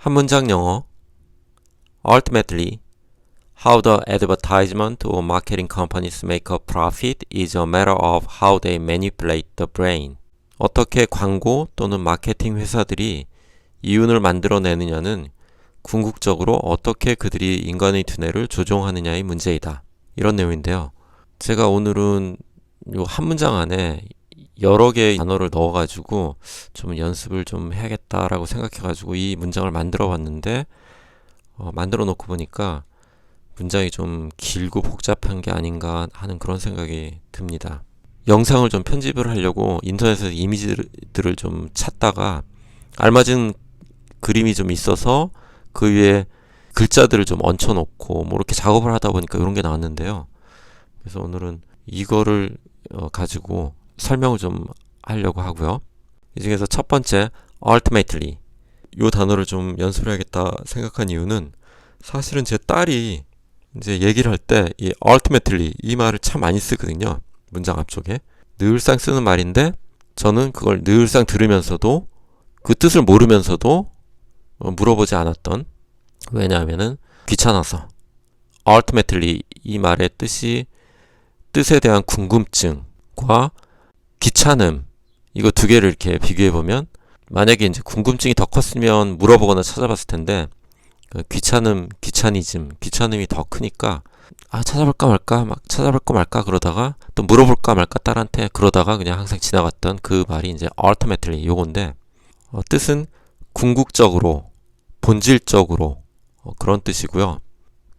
한 문장 영어. Ultimately, how the advertisement or marketing companies make a profit is a matter of how they manipulate the brain. 어떻게 광고 또는 마케팅 회사들이 이윤을 만들어내느냐는 궁극적으로 어떻게 그들이 인간의 두뇌를 조종하느냐의 문제이다. 이런 내용인데요. 제가 오늘은 요 한 문장 안에 여러 개의 단어를 넣어가지고 좀 연습을 좀 해야겠다라고 생각해가지고 이 문장을 만들어 봤는데 만들어 놓고 보니까 문장이 좀 길고 복잡한 게 아닌가 하는 그런 생각이 듭니다. 영상을 좀 편집을 하려고 인터넷에서 이미지들을 좀 찾다가 알맞은 그림이 좀 있어서 그 위에 글자들을 좀 얹혀 놓고 뭐 이렇게 작업을 하다 보니까 이런 게 나왔는데요. 그래서 오늘은 이거를 가지고 설명을 좀 하려고 하고요. 이 중에서 첫 번째 ultimately 이 단어를 좀 연습을 해야겠다 생각한 이유는 사실은 제 딸이 이제 얘기를 할 때 이 ultimately 이 말을 참 많이 쓰거든요. 문장 앞쪽에 늘상 쓰는 말인데 저는 그걸 늘상 들으면서도 그 뜻을 모르면서도 물어보지 않았던, 왜냐하면은 귀찮아서. ultimately 이 말의 뜻에 대한 궁금증과 귀찮음, 이거 두 개를 이렇게 비교해 보면 만약에 이제 궁금증이 더 컸으면 물어보거나 찾아봤을 텐데 귀찮음이 더 크니까 찾아볼까 말까 막 찾아볼까 말까 그러다가 또 물어볼까 말까 딸한테 그러다가 그냥 항상 지나갔던 그 말이 이제 ultimately 요건데 뜻은 궁극적으로, 본질적으로 그런 뜻이고요.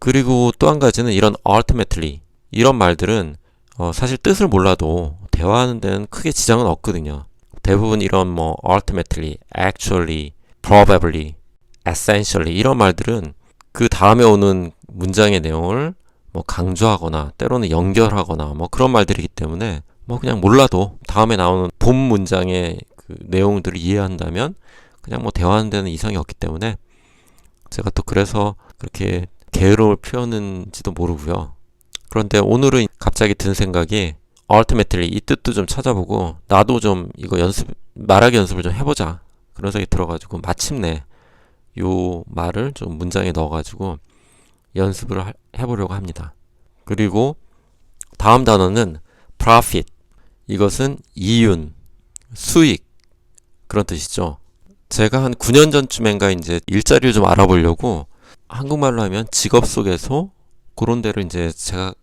그리고 또 한 가지는 이런 ultimately 이런 말들은 사실 뜻을 몰라도 대화하는 데는 크게 지장은 없거든요. 대부분 이런 뭐 ultimately, actually, probably, essentially 이런 말들은 그 다음에 오는 문장의 내용을 뭐 강조하거나 때로는 연결하거나 뭐 그런 말들이기 때문에 뭐 그냥 몰라도 다음에 나오는 본 문장의 그 내용들을 이해한다면 그냥 뭐 대화하는 데는 이상이 없기 때문에 제가 또 그래서 그렇게 게으름을 피웠는지도 모르고요. 그런데 오늘은 갑자기 든 생각이 ultimately 이 뜻도 좀 찾아보고 나도 좀 이거 말하기 연습을 좀 해보자 그런 생각이 들어가지고 마침내 요 말을 좀 문장에 넣어가지고 연습을 해보려고 합니다. 그리고 다음 단어는 profit. 이것은 이윤, 수익 그런 뜻이죠. 제가 한 9년 전쯤인가 이제 일자리를 좀 알아보려고 한국말로 하면 직업 속에서 그런 데를 이제 제가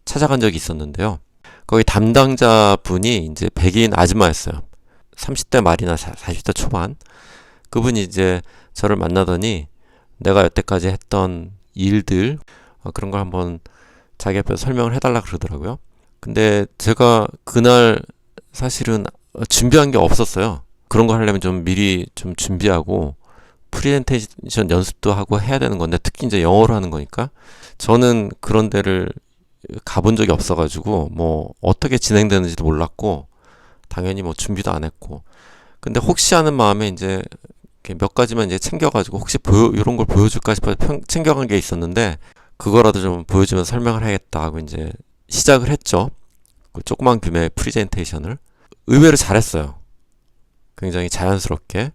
찾아간 적이 있었는데요. 거기 담당자 분이 이제 백인 아줌마였어요. 30대 말이나 40대 초반. 그분이 이제 저를 만나더니 내가 여태까지 했던 일들 그런 걸 한번 자기 앞에서 설명을 해달라 그러더라고요. 근데 제가 그날 사실은 준비한 게 없었어요. 그런 거 하려면 좀 미리 좀 준비하고 프레젠테이션 연습도 하고 해야 되는 건데 특히 이제 영어로 하는 거니까 저는 그런 데를 가본 적이 없어가지고 뭐 어떻게 진행되는지도 몰랐고 당연히 뭐 준비도 안 했고 근데 혹시 하는 마음에 이제 몇 가지만 이제 챙겨가지고 혹시 이런 걸 보여줄까 싶어서 챙겨간 게 있었는데 그거라도 좀 보여주면 설명을 해야겠다 하고 이제 시작을 했죠. 그 조그만 규모의 프레젠테이션을 의외로 잘했어요. 굉장히 자연스럽게.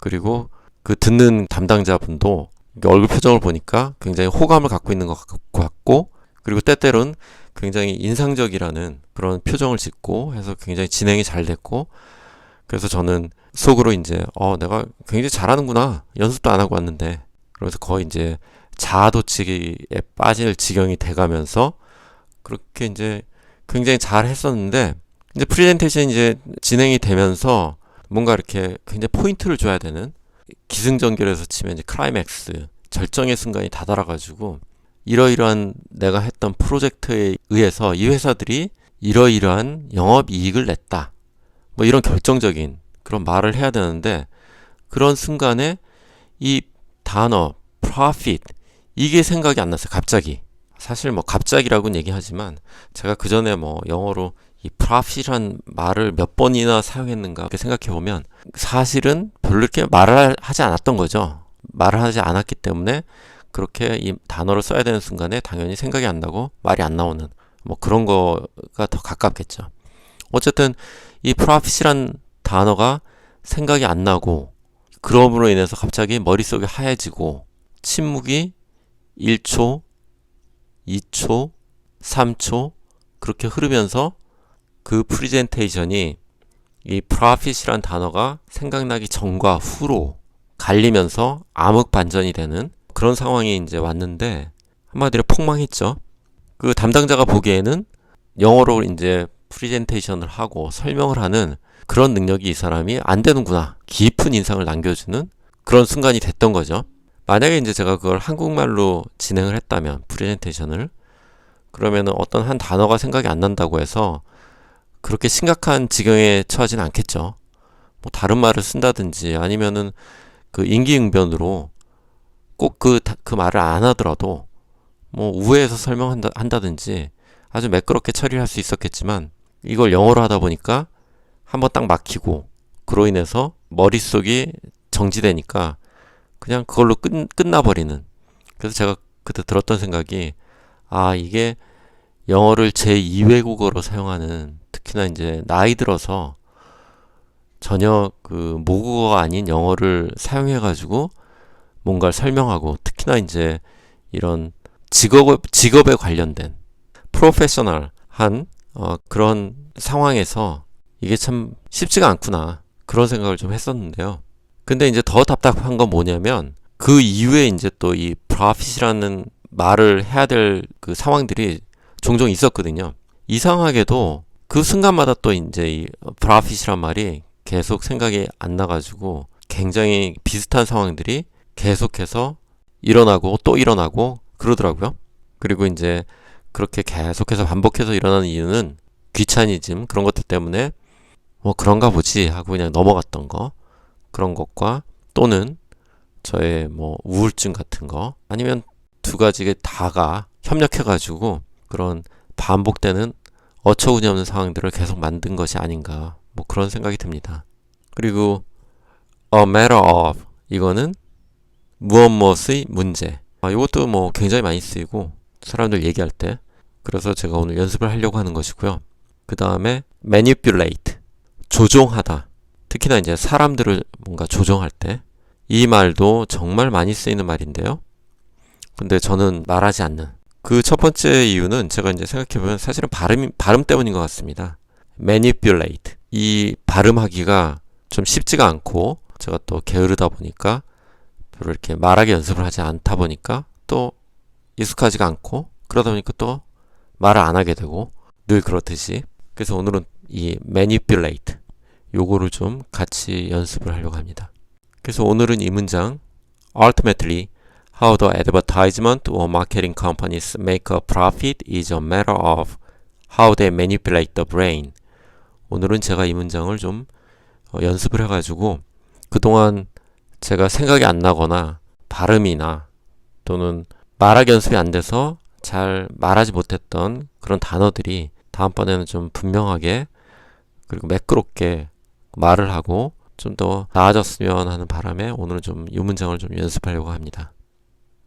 그리고 그 듣는 담당자분도 얼굴 표정을 보니까 굉장히 호감을 갖고 있는 것 같고 그리고 때때로는 굉장히 인상적이라는 그런 표정을 짓고 해서 굉장히 진행이 잘 됐고 그래서 저는 속으로 이제 내가 굉장히 잘하는구나 연습도 안 하고 왔는데 그러면서 거의 이제 자아도취기에 빠질 지경이 돼가면서 그렇게 이제 굉장히 잘 했었는데 이제 프레젠테이션이 이제 진행이 되면서 뭔가 이렇게 굉장히 포인트를 줘야 되는 기승전결에서 치면 이제 클라이맥스 절정의 순간이 다다라가지고 이러이러한 내가 했던 프로젝트에 의해서 이 회사들이 이러이러한 영업이익을 냈다. 뭐 이런 결정적인 그런 말을 해야 되는데 그런 순간에 이 단어 profit 이게 생각이 안 났어요. 갑자기. 사실 뭐 갑자기라고는 얘기하지만 제가 그 전에 뭐 영어로 이 profit이란 말을 몇 번이나 사용했는가 이렇게 생각해 보면 사실은 별로 이렇게 말을 하지 않았던 거죠. 말을 하지 않았기 때문에 그렇게 이 단어를 써야 되는 순간에 당연히 생각이 안 나고 말이 안 나오는 뭐 그런 거가 더 가깝겠죠. 어쨌든 이 profit이란 단어가 생각이 안 나고 그럼으로 인해서 갑자기 머릿속이 하얘지고 침묵이 1초, 2초, 3초 그렇게 흐르면서 그 프리젠테이션이 이 profit이란 단어가 생각나기 전과 후로 갈리면서 암흑 반전이 되는 그런 상황이 이제 왔는데 한마디로 폭망했죠. 그 담당자가 보기에는 영어로 이제 프리젠테이션을 하고 설명을 하는 그런 능력이 이 사람이 안 되는구나. 깊은 인상을 남겨주는 그런 순간이 됐던 거죠. 만약에 이제 제가 그걸 한국말로 진행을 했다면 프레젠테이션을 그러면은 어떤 한 단어가 생각이 안 난다고 해서 그렇게 심각한 지경에 처하진 않겠죠. 뭐 다른 말을 쓴다든지 아니면은 그 임기응변으로 꼭 그 말을 안 하더라도 뭐 우회해서 설명한다든지 아주 매끄럽게 처리를 할 수 있었겠지만 이걸 영어로 하다 보니까 한번 딱 막히고 그로 인해서 머릿속이 정지되니까 그냥 그걸로 끝나버리는. 그래서 제가 그때 들었던 생각이 이게 영어를 제2외국어로 사용하는 특히나 이제 나이 들어서 전혀 그 모국어가 아닌 영어를 사용해가지고 뭔가를 설명하고 특히나 이제 이런 직업에 관련된 프로페셔널한 그런 상황에서 이게 참 쉽지가 않구나 그런 생각을 좀 했었는데요. 근데 이제 더 답답한 건 뭐냐면 그 이후에 이제 또 이 profit이라는 말을 해야 될 그 상황들이 종종 있었거든요. 이상하게도 그 순간마다 또 이제 이 profit이란 말이 계속 생각이 안 나가지고 굉장히 비슷한 상황들이 계속해서 일어나고 또 일어나고 그러더라고요. 그리고 이제 그렇게 계속해서 반복해서 일어나는 이유는 귀차니즘 그런 것들 때문에 뭐 그런가 보지 하고 그냥 넘어갔던 거 그런 것과 또는 저의 뭐 우울증 같은 거 아니면 두 가지 다가 협력해가지고 그런 반복되는 어처구니 없는 상황들을 계속 만든 것이 아닌가 뭐 그런 생각이 듭니다. 그리고 a matter of 이거는 무엇무엇의 문제. 이것도 뭐 굉장히 많이 쓰이고 사람들 얘기할 때 그래서 제가 오늘 연습을 하려고 하는 것이고요. 그 다음에 manipulate 조종하다. 특히나 이제 사람들을 뭔가 조종할 때 이 말도 정말 많이 쓰이는 말인데요. 근데 저는 말하지 않는 그 첫 번째 이유는 제가 이제 생각해보면 사실은 발음 때문인 것 같습니다. manipulate 이 발음하기가 좀 쉽지가 않고 제가 또 게으르다 보니까 별로 이렇게 말하기 연습을 하지 않다 보니까 또 익숙하지가 않고 그러다 보니까 또 말을 안 하게 되고 늘 그렇듯이 그래서 오늘은 이 manipulate 요거를 좀 같이 연습을 하려고 합니다. 그래서 오늘은 이 문장 Ultimately, how the advertisement or marketing companies make a profit is a matter of how they manipulate the brain. 오늘은 제가 이 문장을 좀 연습을 해가지고 그동안 제가 생각이 안 나거나 발음이나 또는 말하기 연습이 안 돼서 잘 말하지 못했던 그런 단어들이 다음번에는 좀 분명하게 그리고 매끄럽게 말을 하고 좀 더 나아졌으면 하는 바람에 오늘은 좀 이 문장을 좀 연습하려고 합니다.